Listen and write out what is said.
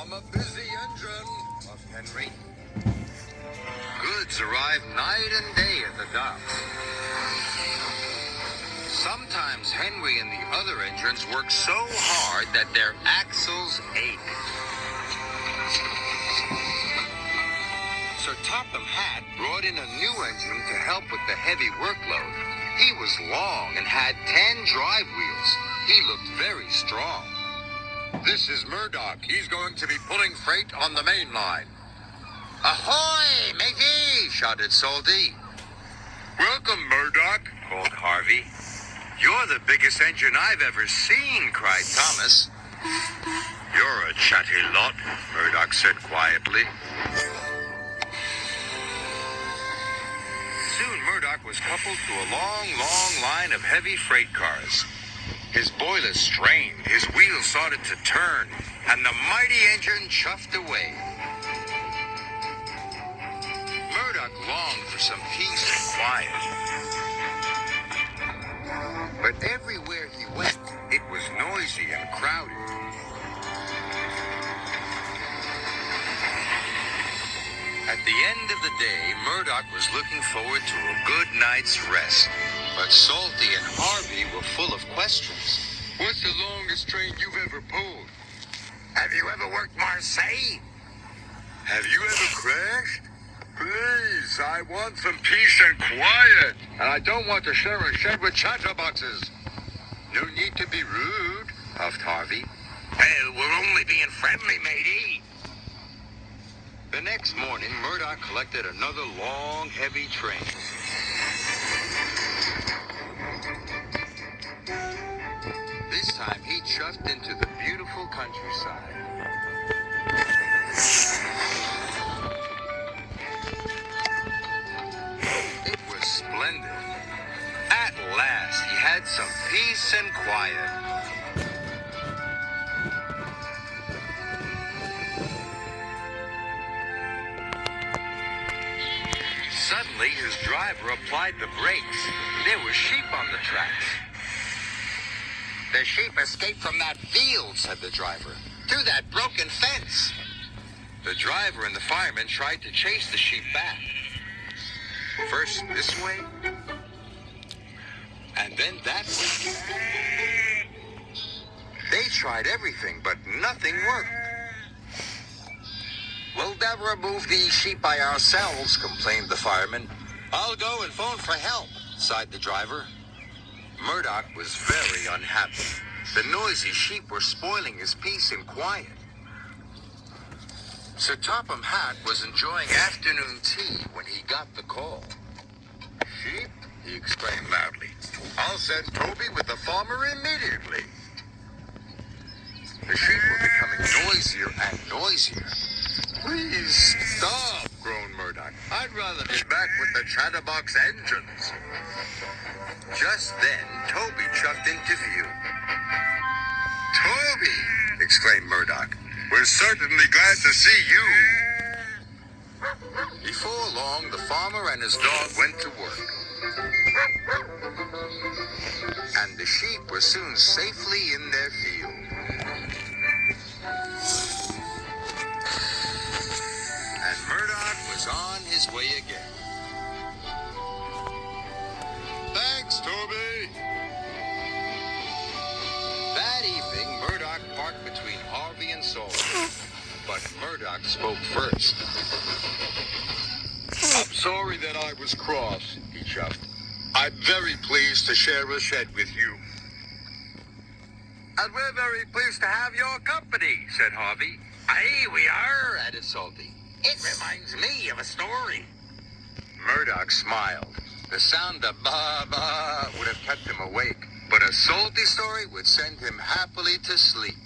I'm a busy engine, puffed Henry. Goods arrive night and day at the docks. Sometimes Henry and the other engines work so hard that their axles ache. Sir Topham Hatt brought in a new engine to help with the heavy workload. He was long and had 10 drive wheels. He looked very strong. This is Murdoch. He's going to be pulling freight on the main line. Ahoy, matey! Shouted Salty. Welcome, Murdoch, called Harvey. You're the biggest engine I've ever seen, cried Thomas. You're a chatty lot, Murdoch said quietly. Soon Murdoch was coupled to a long, long line of heavy freight cars. His boilers strained, his wheels started to turn, and the mighty engine chuffed away. Murdoch longed for some peace and quiet. But everywhere he went, it was noisy and crowded. At the end of the day, Murdoch was looking forward to a good night's rest. But Salty and Harvey were full of questions. What's the longest train you've ever pulled? Have you ever worked Marseille? Have you ever crashed? Please, I want some peace and quiet. And I don't want to share a shed with chatterboxes. No need to be rude, puffed Harvey. Well, we're only being friendly, matey. The next morning, Murdoch collected another long, heavy train. This time, he chuffed into the beautiful countryside. It was splendid. At last, he had some peace and quiet. Suddenly, his driver applied the brakes. There were sheep on the tracks. The sheep escaped from that field, said the driver, through that broken fence. The driver and the fireman tried to chase the sheep back. First this way, and then that way. They tried everything, but nothing worked. We'll never move these sheep by ourselves, complained the fireman. I'll go and phone for help, sighed the driver. Murdoch was very unhappy. The noisy sheep were spoiling his peace and quiet. Sir Topham Hatt was enjoying afternoon tea when he got the call. Sheep? He exclaimed loudly. I'll send Toby with the farmer immediately. The sheep were becoming noisier and noisier. Please stop, groaned Murdoch. I'd rather be back with the chatterbox engines. Just then, Toby chuffed into view. Toby, exclaimed Murdoch. We're certainly glad to see you. Before long, the farmer and his dog went to work. And the sheep were soon safely in their field. And Murdoch was on his way again. Thanks, Toby. That evening, Murdoch parked between Harvey and Salty. But Murdoch spoke first. I'm sorry that I was cross, he chuffed. I'm very pleased to share a shed with you. And we're very pleased to have your company, said Harvey. Aye, we are, added Salty. It reminds me of a story. Murdoch smiled. The sound of ba-ba would have kept him awake, but a Salty story would send him happily to sleep.